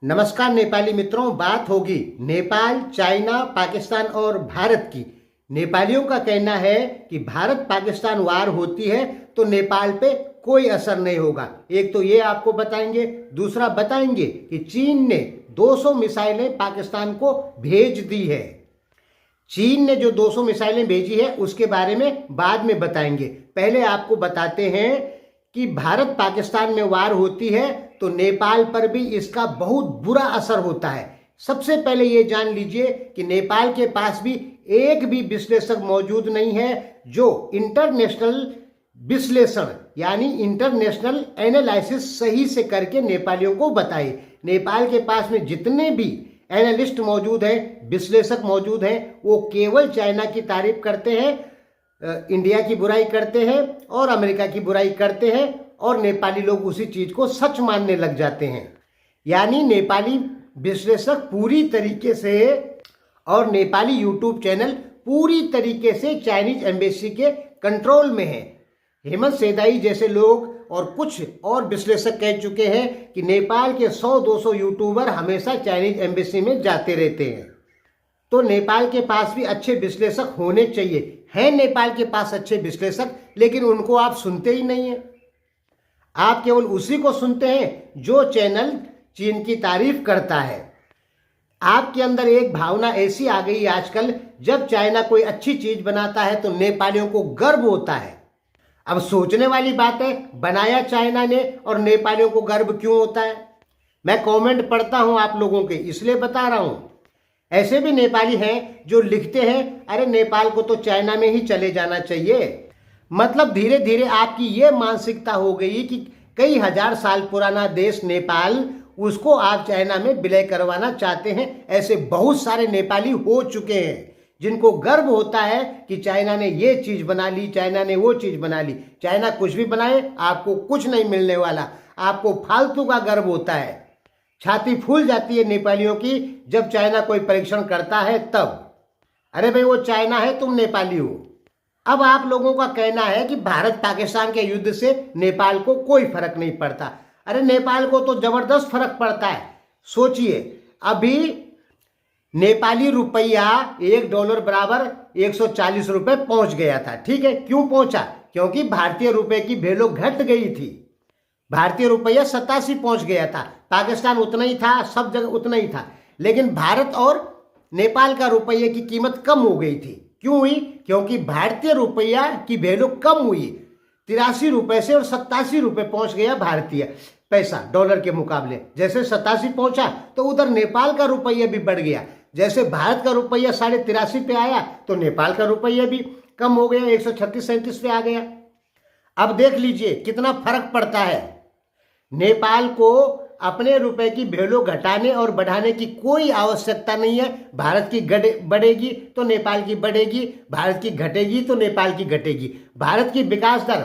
नमस्कार नेपाली मित्रों, बात होगी नेपाल, चाइना, पाकिस्तान और भारत की। नेपालियों का कहना है कि भारत पाकिस्तान वार होती है तो नेपाल पे कोई असर नहीं होगा। एक तो ये आपको बताएंगे, दूसरा बताएंगे कि चीन ने 200 मिसाइलें पाकिस्तान को भेज दी है। चीन ने जो 200 मिसाइलें भेजी है उसके बारे में बाद में बताएंगे। पहले आपको बताते हैं कि भारत पाकिस्तान में वार होती है तो नेपाल पर भी इसका बहुत बुरा असर होता है। सबसे पहले ये जान लीजिए कि नेपाल के पास भी एक भी विश्लेषक मौजूद नहीं है जो इंटरनेशनल विश्लेषण यानी इंटरनेशनल एनालिसिस सही से करके नेपालियों को बताए। नेपाल के पास में जितने भी एनालिस्ट मौजूद हैं, विश्लेषक मौजूद हैं, वो केवल चाइना की तारीफ करते हैं, इंडिया की बुराई करते हैं और अमेरिका की बुराई करते हैं और नेपाली लोग उसी चीज को सच मानने लग जाते हैं। यानी नेपाली विश्लेषक पूरी तरीके से और नेपाली यूट्यूब चैनल पूरी तरीके से चाइनीज एम्बेसी के कंट्रोल में है। हेमंत सेदाई जैसे लोग और कुछ और विश्लेषक कह चुके हैं कि नेपाल के 100-200 यूट्यूबर हमेशा चाइनीज एम्बेसी में जाते रहते हैं। तो नेपाल के पास भी अच्छे विश्लेषक होने चाहिए। हैं नेपाल के पास अच्छे विश्लेषक, लेकिन उनको आप सुनते ही नहीं है। आप केवल उसी को सुनते हैं जो चैनल चीन की तारीफ करता है। आपके अंदर एक भावना ऐसी आ गई आजकल, जब चाइना कोई अच्छी चीज बनाता है तो नेपालियों को गर्व होता है। अब सोचने वाली बात है, बनाया चाइना ने और नेपालियों को गर्व क्यों होता है? मैं कमेंट पढ़ता हूं आप लोगों के, इसलिए बता रहा हूं। ऐसे भी नेपाली हैं जो लिखते हैं, अरे नेपाल को तो चाइना में ही चले जाना चाहिए। मतलब धीरे धीरे आपकी ये मानसिकता हो गई कि कई हजार साल पुराना देश नेपाल, उसको आप चाइना में विलय करवाना चाहते हैं। ऐसे बहुत सारे नेपाली हो चुके हैं जिनको गर्व होता है कि चाइना ने ये चीज बना ली, चाइना ने वो चीज बना ली। चाइना कुछ भी बनाए, आपको कुछ नहीं मिलने वाला, आपको फालतू का गर्व होता है। छाती फूल जाती है नेपालियों की जब चाइना कोई परीक्षण करता है तब। अरे भाई, वो चाइना है, तुम नेपाली हो। अब आप लोगों का कहना है कि भारत पाकिस्तान के युद्ध से नेपाल को कोई फर्क नहीं पड़ता। अरे नेपाल को तो जबरदस्त फर्क पड़ता है। सोचिए, अभी नेपाली रुपया $1 बराबर 140 रुपए पहुंच गया था। ठीक है, क्यों पहुंचा? क्योंकि भारतीय रुपए की वैल्यू घट गई थी। भारतीय रुपया 87 पहुंच गया था, पाकिस्तान उतना ही था, सब जगह उतना ही था। लेकिन भारत और नेपाल का रुपये की कीमत कम हो गई थी। क्यों हुई? क्योंकि भारतीय रुपया की वैल्यू कम हुई। 83 रुपए से और 87 रुपए पहुंच गया भारतीय पैसा डॉलर के मुकाबले। जैसे 87 पहुंचा तो उधर नेपाल का रुपया भी बढ़ गया। जैसे भारत का रुपया 83.5 पे आया तो नेपाल का रुपया भी कम हो गया, 136-37 पे आ गया। अब देख लीजिए कितना फर्क पड़ता है। नेपाल को अपने रुपए की वैल्यू घटाने और बढ़ाने की कोई आवश्यकता नहीं है। भारत की बढ़ेगी तो नेपाल की बढ़ेगी, भारत की घटेगी तो नेपाल की घटेगी। भारत की विकास दर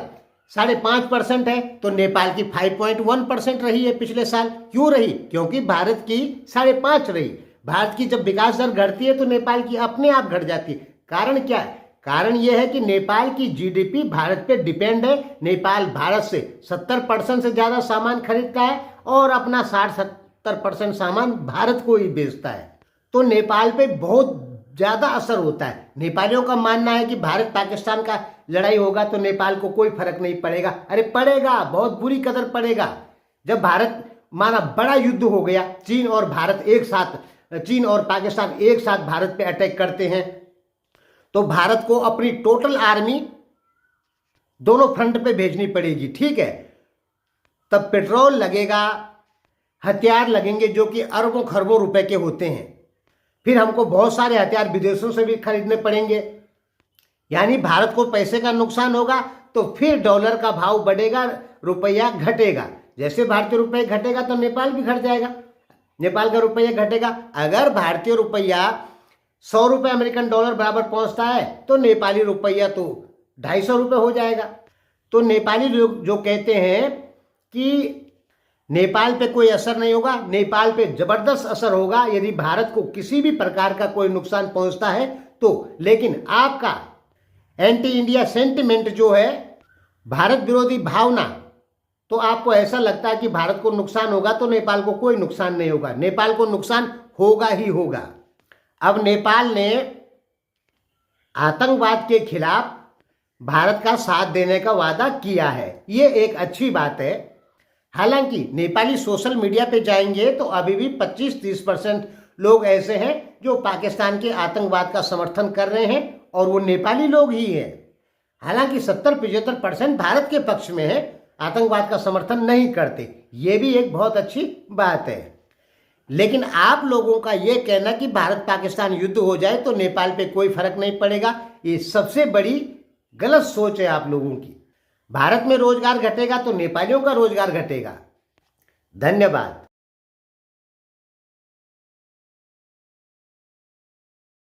5.5% है तो नेपाल की 5.1% रही है पिछले साल। क्यों रही? क्योंकि भारत की 5.5 रही। भारत की जब विकास दर घटती है तो नेपाल की अपने आप घट जाती है। कारण क्या है? कारण यह है कि नेपाल की जीडीपी भारत पे डिपेंड है। नेपाल भारत से 70% से ज्यादा सामान खरीदता है और अपना 60-70% सामान भारत को ही बेचता है। तो नेपाल पे बहुत ज्यादा असर होता है। नेपालियों का मानना है कि भारत पाकिस्तान का लड़ाई होगा तो नेपाल को कोई फर्क नहीं पड़ेगा। अरे पड़ेगा, बहुत बुरी कदर पड़ेगा। जब भारत माना बड़ा युद्ध हो गया, चीन और पाकिस्तान एक साथ भारत पे अटैक करते हैं तो भारत को अपनी टोटल आर्मी दोनों फ्रंट पे भेजनी पड़ेगी। ठीक है, तब पेट्रोल लगेगा, हथियार लगेंगे जो कि अरबों खरबों रुपए के होते हैं। फिर हमको बहुत सारे हथियार विदेशों से भी खरीदने पड़ेंगे। यानी भारत को पैसे का नुकसान होगा तो फिर डॉलर का भाव बढ़ेगा, रुपया घटेगा। जैसे भारतीय रुपया घटेगा तो नेपाल भी घट जाएगा, नेपाल का रुपया घटेगा। अगर भारतीय रुपया 100 रुपये अमेरिकन डॉलर बराबर पहुंचता है तो नेपाली रुपया तो 250 रुपये हो जाएगा। तो नेपाली लोग जो कहते हैं कि नेपाल पे कोई असर नहीं होगा, नेपाल पे जबरदस्त असर होगा यदि भारत को किसी भी प्रकार का कोई नुकसान पहुंचता है तो। लेकिन आपका एंटी इंडिया सेंटिमेंट जो है, भारत विरोधी भावना, तो आपको ऐसा लगता है कि भारत को नुकसान होगा, तो नेपाल को कोई नुकसान नहीं होगा। नेपाल को नुकसान होगा ही होगा। अब नेपाल ने आतंकवाद के खिलाफ भारत का साथ देने का वादा किया है, ये एक अच्छी बात है। हालांकि नेपाली सोशल मीडिया पे जाएंगे तो अभी भी 25-30% लोग ऐसे हैं जो पाकिस्तान के आतंकवाद का समर्थन कर रहे हैं, और वो नेपाली लोग ही हैं। हालांकि 70-75% भारत के पक्ष में है, आतंकवाद का समर्थन नहीं करते। ये भी एक बहुत अच्छी बात है। लेकिन आप लोगों का ये कहना कि भारत पाकिस्तान युद्ध हो जाए तो नेपाल पे कोई फर्क नहीं पड़ेगा, ये सबसे बड़ी गलत सोच है आप लोगों की। भारत में रोजगार घटेगा तो नेपालियों का रोजगार घटेगा। धन्यवाद।